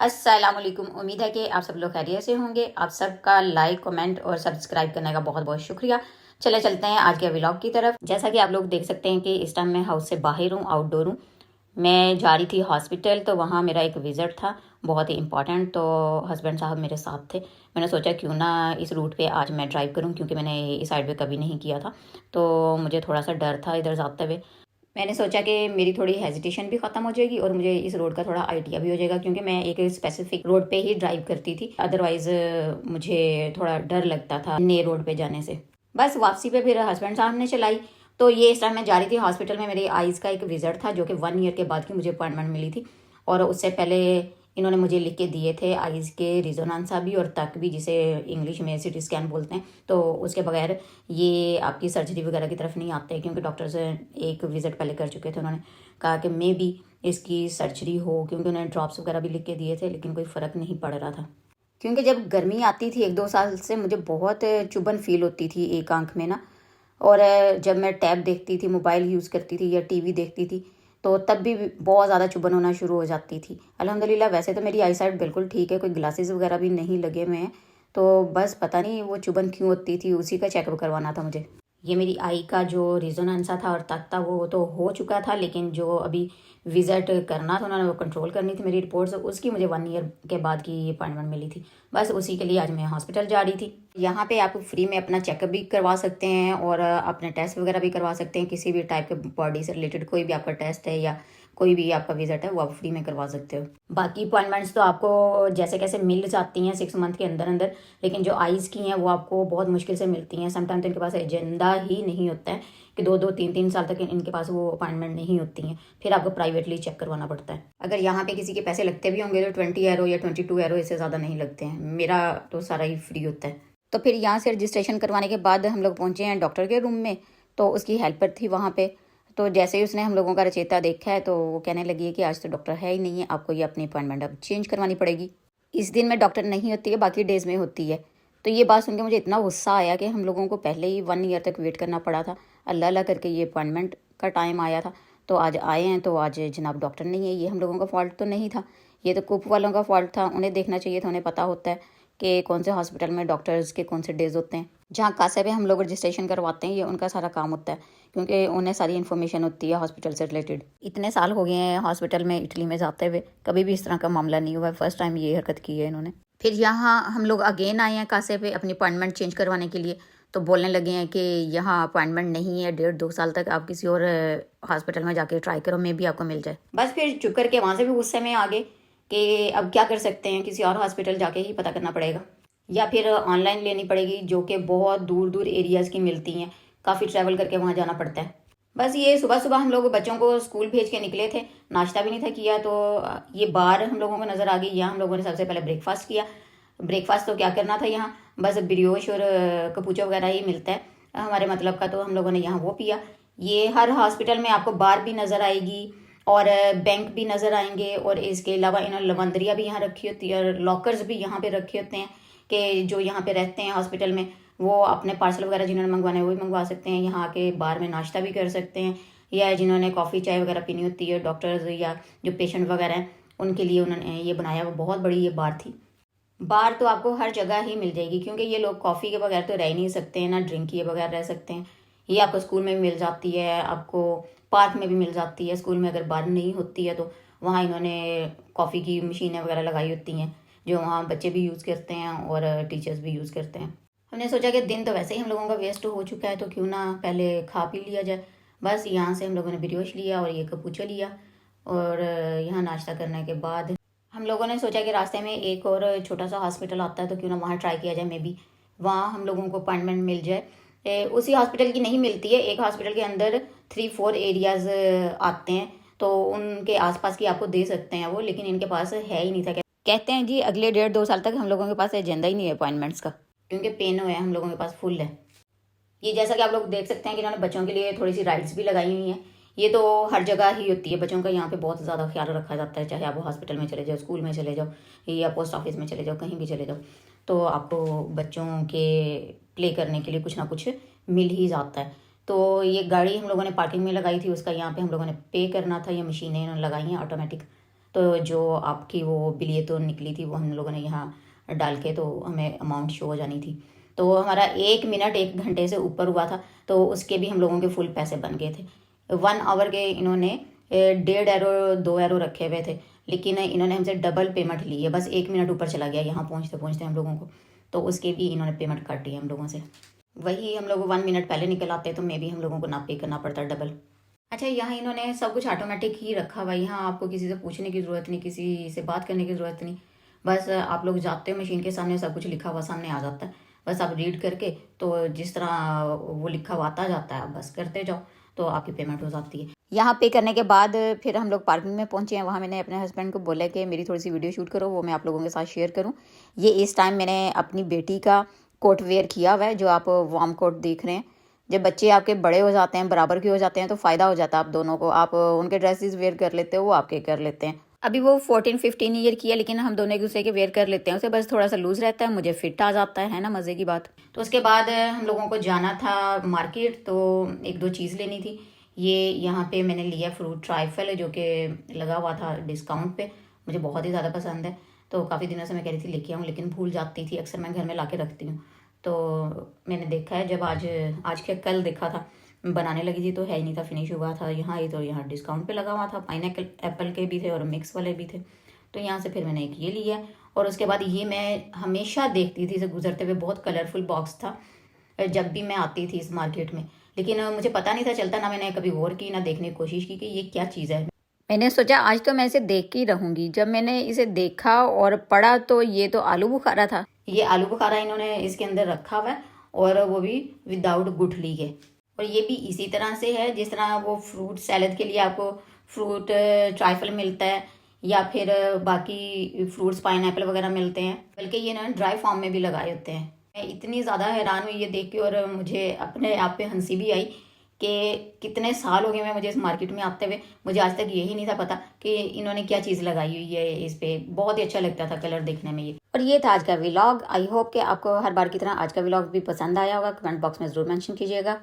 अस्सलाम वालेकुम। उम्मीद है कि आप सब लोग खैरियत से होंगे। आप सबका लाइक, कमेंट और सब्सक्राइब करने का बहुत बहुत शुक्रिया। चलते हैं आज के व्लॉग की तरफ। जैसा कि आप लोग देख सकते हैं कि इस टाइम मैं हाउस से बाहर हूँ, आउटडोर हूँ। मैं जा रही थी हॉस्पिटल, तो वहाँ मेरा एक विज़िट था बहुत ही इंपॉर्टेंट। तो हस्बैंड साहब मेरे साथ थे। मैंने सोचा क्यों ना इस रूट पे आज मैं ड्राइव करूँ, क्योंकि मैंने इस साइड पे कभी नहीं किया था। तो मुझे थोड़ा सा डर था इधर जाते हुए। मैंने सोचा कि मेरी थोड़ी हेजिटेशन भी ख़त्म हो जाएगी और मुझे इस रोड का थोड़ा आइडिया भी हो जाएगा, क्योंकि मैं एक स्पेसिफिक रोड पे ही ड्राइव करती थी। अदरवाइज़ मुझे थोड़ा डर लगता था नए रोड पे जाने से। बस वापसी पे फिर हस्बैंड साहब ने चलाई। तो ये इस टाइम मैं जा रही थी हॉस्पिटल में। मेरी आइज़ का एक विज़िट था, जो कि 1 ईयर के बाद की मुझे अपॉइंटमेंट मिली थी। और उससे पहले इन्होंने मुझे लिख के दिए थे आइज़ के रेजोनेंस भी और तक भी, जिसे इंग्लिश में सिटी स्कैन बोलते हैं। तो उसके बगैर ये आपकी सर्जरी वगैरह की तरफ नहीं आते, क्योंकि डॉक्टर से एक विज़िट पहले कर चुके थे। उन्होंने कहा कि मे बी इसकी सर्जरी हो, क्योंकि उन्होंने ड्रॉप्स वगैरह भी लिख के दिए थे, लेकिन कोई फ़र्क नहीं पड़ रहा था। क्योंकि जब गर्मी आती थी 1-2 साल से, मुझे बहुत चुभन फील होती थी एक आंख में ना। और जब मैं टैब देखती थी, मोबाइल यूज़ करती थी या टीवी देखती थी, तो तब भी बहुत ज़्यादा चुभन होना शुरू हो जाती थी। अल्हम्दुलिल्लाह वैसे तो मेरी आई साइट बिल्कुल ठीक है, कोई ग्लासेस वगैरह भी नहीं लगे हुए हैं। तो बस पता नहीं वो चुभन क्यों होती थी, उसी का चेकअप करवाना था मुझे। ये मेरी आई का जो रेजोनेंस था और तक था वो तो हो चुका था, लेकिन जो अभी विज़िट करना था उन्होंने, वो कंट्रोल करनी थी मेरी रिपोर्ट्स, उसकी मुझे 1 ईयर के बाद की अपॉइंटमेंट मिली थी। बस उसी के लिए आज मैं हॉस्पिटल जा रही थी। यहाँ पे आप फ्री में अपना चेकअप भी करवा सकते हैं और अपने टेस्ट वगैरह भी करवा सकते हैं। किसी भी टाइप के बॉडी से रिलेटेड कोई भी आपका टेस्ट है या कोई भी आपका विजिट है, वो आप फ्री में करवा सकते हो। बाकी अपॉइंटमेंट्स तो आपको जैसे कैसे मिल जाती हैं 6 मंथ के अंदर अंदर, लेकिन जो आइज़ की हैं वो आपको बहुत मुश्किल से मिलती हैं। समटाइम तो इनके पास एजेंडा ही नहीं होता है कि 2-2, 3-3 साल तक इनके पास वो अपॉइंटमेंट नहीं होती हैं। फिर आपको प्राइवेटली चेक करवाना पड़ता है। अगर यहाँ पे किसी के पैसे लगते भी होंगे तो 20 यूरो या 22 यूरो, इससे ज़्यादा नहीं लगते हैं। मेरा तो सारा ही फ्री होता है। तो फिर यहाँ से रजिस्ट्रेशन करवाने के बाद हम लोग पहुँचे हैं डॉक्टर के रूम में। तो उसकी हेल्पर थी वहाँ पे। तो जैसे ही उसने हम लोगों का रचेता देखा है, तो वो कहने लगी है कि आज तो डॉक्टर है ही नहीं है, आपको ये अपनी अपॉइंटमेंट अब चेंज करवानी पड़ेगी। इस दिन में डॉक्टर नहीं होती है, बाकी डेज़ में होती है। तो ये बात सुन के मुझे इतना गुस्सा आया कि हम लोगों को पहले ही 1 ईयर तक वेट करना पड़ा था। अल्लाह अल्लाह करके ये अपॉइंटमेंट का टाइम आया था। तो आज आए हैं, तो आज जनाब डॉक्टर नहीं है। ये हम लोगों का फॉल्ट तो नहीं था, ये तो कुप वालों का फॉल्ट था। उन्हें देखना चाहिए था, उन्हें पता होता है कि कौन से हॉस्पिटल में डॉक्टर्स के कौन से डेज़ होते हैं। जहाँ कासे पे हम लोग रजिस्ट्रेशन करवाते हैं, ये उनका सारा काम होता है, क्योंकि उन्हें सारी इन्फॉर्मेशन होती है हॉस्पिटल से रिलेटेड। इतने साल हो गए हैं हॉस्पिटल में इटली में जाते हुए, कभी भी इस तरह का मामला नहीं हुआ है। फर्स्ट टाइम ये हरकत की है इन्होंने। फिर यहाँ हम लोग अगेन आए हैं कासे पे अपनी अपॉइंटमेंट चेंज करवाने के लिए। तो बोलने लगे हैं कि यहाँ अपॉइंटमेंट नहीं है, 1.5-2 साल तक आप किसी और हॉस्पिटल में जाके ट्राई करो, मे भी आपको मिल जाए। बस फिर चुप करके वहाँ से भी गुस्से में आ गए कि अब क्या कर सकते हैं, किसी और हॉस्पिटल जाके ही पता करना पड़ेगा या फिर ऑनलाइन लेनी पड़ेगी, जो कि बहुत दूर दूर एरियाज़ की मिलती हैं। काफ़ी ट्रैवल करके वहाँ जाना पड़ता है। बस ये सुबह सुबह हम लोग बच्चों को स्कूल भेज के निकले थे, नाश्ता भी नहीं था किया। तो ये बार हम लोगों को नज़र आ गई। यहाँ हम लोगों ने सबसे पहले ब्रेकफास्ट किया। ब्रेकफास्ट तो क्या करना था, यहाँ बस ब्रियोश और कपूचा वगैरह ही मिलता है हमारे मतलब का। तो हम लोगों ने यहाँ वो पिया। ये हर हॉस्पिटल में आपको बार भी नज़र आएगी और बैंक भी नज़र आएंगे, और इसके अलावा इन्होंने लवंदरिया भी यहाँ रखी होती है और लॉकर्स भी यहाँ पे रखे होते हैं कि जो यहाँ पे रहते हैं हॉस्पिटल में, वो अपने पार्सल वगैरह जिन्होंने मंगवाना है वो भी मंगवा सकते हैं। यहाँ के बार में नाश्ता भी कर सकते हैं, या जिन्होंने कॉफ़ी चाय वगैरह पीनी होती है, डॉक्टर्स या जो पेशेंट वगैरह हैं, उनके लिए उन्होंने ये बनाया। वो बहुत बड़ी ये बार थी। बार तो आपको हर जगह ही मिल जाएगी, क्योंकि ये लोग कॉफ़ी के बगैर तो रह ही नहीं सकते हैं, ना ड्रिंक किए बगैर रह सकते हैं। ये आपको स्कूल में भी मिल जाती है, आपको पार्क में भी मिल जाती है। स्कूल में अगर बार नहीं होती है तो वहाँ इन्होंने कॉफ़ी की मशीनें वगैरह लगाई होती हैं, जो वहाँ बच्चे भी यूज़ करते हैं और टीचर्स भी यूज़ करते हैं। हमने सोचा कि दिन तो वैसे ही हम लोगों का वेस्ट हो चुका है, तो क्यों ना पहले खा पी लिया जाए। बस यहाँ से हम लोगों ने ब्रियोश लिया और ये कपूचा लिया, और यहाँ नाश्ता करने के बाद हम लोगों ने सोचा कि रास्ते में एक और छोटा सा हॉस्पिटल आता है, तो क्यों ना वहाँ ट्राई किया जाए, मे बी वहाँ हम लोगों को अपॉइंटमेंट मिल जाए। उसी हॉस्पिटल की नहीं मिलती है, एक हॉस्पिटल के अंदर 3-4 एरियाज़ आते हैं, तो उनके आसपास की आपको दे सकते हैं वो, लेकिन इनके पास है ही नहीं था। कहते हैं जी अगले 1.5-2 साल तक हम लोगों के पास एजेंडा ही नहीं है अपॉइंटमेंट्स का, क्योंकि पेन है हम लोगों के पास फुल है। ये जैसा कि आप लोग देख सकते हैं कि इन्होंने बच्चों के लिए थोड़ी सी राइड्स भी लगाई हुई हैं। ये तो हर जगह ही होती है, बच्चों का यहाँ पे बहुत ज़्यादा ख्याल रखा जाता है। चाहे आप हॉस्पिटल में चले जाओ, स्कूल में चले जाओ, या पोस्ट ऑफिस में चले जाओ, कहीं भी चले जाओ, तो आपको बच्चों के प्ले करने के लिए कुछ ना कुछ मिल ही जाता है। तो ये गाड़ी हम लोगों ने पार्किंग में लगाई थी, उसका यहाँ पे हम लोगों ने पे करना था। ये मशीनें इन्होंने लगाई हैं ऑटोमेटिक, तो जो आपकी वो बिलिए तो निकली थी वो हम लोगों ने यहाँ डाल के तो हमें अमाउंट शो हो जानी थी। तो हमारा 1 मिनट 1 घंटे से ऊपर हुआ था तो उसके भी हम लोगों के फुल पैसे बन गए थे। 1 आवर के इन्होंने 1.5 एरो 2 एरो रखे हुए थे, लेकिन इन्होंने हमसे डबल पेमेंट ली है। बस 1 मिनट ऊपर चला गया यहाँ पहुँचते पहुँचते हम लोगों को, तो उसके भी इन्होंने पेमेंट काट ली हम लोगों से। वही हम लोग 1 मिनट पहले निकल आते तो मे भी हम लोगों को ना पे करना पड़ता डबल। अच्छा, यहाँ इन्होंने सब कुछ ऑटोमेटिक ही रखा हुआ है। यहाँ आपको किसी से पूछने की ज़रूरत नहीं, किसी से बात करने की ज़रूरत नहीं। बस आप लोग जाते हो मशीन के सामने, सब कुछ लिखा हुआ सामने आ जाता है। बस आप रीड करके तो जिस तरह वो लिखा हुआ आता जाता है आप बस करते जाओ तो आपकी पेमेंट हो जाती है। यहाँ पे करने के बाद फिर हम लोग पार्किंग में पहुँचे हैं। वहाँ मैंने अपने हस्बैंड को बोला कि मेरी थोड़ी सी वीडियो शूट करो, वो मैं आप लोगों के साथ शेयर करूँ। ये इस टाइम मैंने अपनी बेटी का कोट वेयर किया हुआ है, जो आप वार्म कोट देख रहे हैं। जब बच्चे आपके बड़े हो जाते हैं, बराबर के हो जाते हैं, तो फ़ायदा हो जाता है आप दोनों को। आप उनके ड्रेसेस वेयर कर लेते हो, वो आपके कर लेते हैं। अभी वो 14-15 ईयर की है, लेकिन हम दोनों एक दूसरे के वेयर कर लेते हैं। उसे बस थोड़ा सा लूज़ रहता है, मुझे फिट आ जाता है ना, मज़े की बात। तो उसके बाद हम लोगों को जाना था मार्केट, तो 1-2 चीज़ लेनी थी। ये यहाँ पे मैंने लिया फ्रूट ट्राइफल, जो कि लगा हुआ था डिस्काउंट पे, मुझे बहुत ही ज़्यादा पसंद है। तो काफ़ी दिनों से मैं कह रही थी लेके आऊँ, लेकिन भूल जाती थी। अक्सर मैं घर में ला के रखती हूँ। तो मैंने देखा है, जब आज के कल देखा था, बनाने लगी थी तो है ही नहीं था, फिनिश हुआ था। यहाँ ही तो यहाँ डिस्काउंट पे लगा हुआ था। पाइनएप्पल एप्पल के भी थे और मिक्स वाले भी थे। तो यहाँ से फिर मैंने एक ये लिया, और उसके बाद ये मैं हमेशा देखती थी इसे गुजरते हुए। बहुत कलरफुल बॉक्स था जब भी मैं आती थी इस मार्केट में, लेकिन मुझे पता नहीं था चलता, ना मैंने कभी गौर की, ना देखने की कोशिश की कि ये क्या चीज़ है। मैंने सोचा आज तो मैं इसे देख के ही रहूँगी। जब मैंने इसे देखा और पढ़ा तो ये तो आलू बुखारा था। ये आलू बुखारा इन्होंने इसके अंदर रखा हुआ है, और वो भी विदाउट गुठली के। और ये भी इसी तरह से है जिस तरह वो फ्रूट सैलड के लिए आपको फ्रूट ट्राइफल मिलता है, या फिर बाकी फ्रूट्स पाइनएप्पल वगैरह मिलते हैं, बल्कि ये ना ड्राई फॉर्म में भी लगाए होते हैं। मैं इतनी ज़्यादा हैरान हुई ये देख के, और मुझे अपने आप पे हंसी भी आई कि कितने साल हो गए मैं मुझे इस मार्केट में आते हुए, मुझे आज तक यही नहीं था पता कि इन्होंने क्या चीज़ लगाई हुई है इस पे। बहुत ही अच्छा लगता था कलर देखने में ये। और ये था आज का व्लॉग। आई होप कि आपको हर बार की तरह आज का व्लॉग भी पसंद आया होगा। कमेंट बॉक्स में ज़रूर मेंशन कीजिएगा।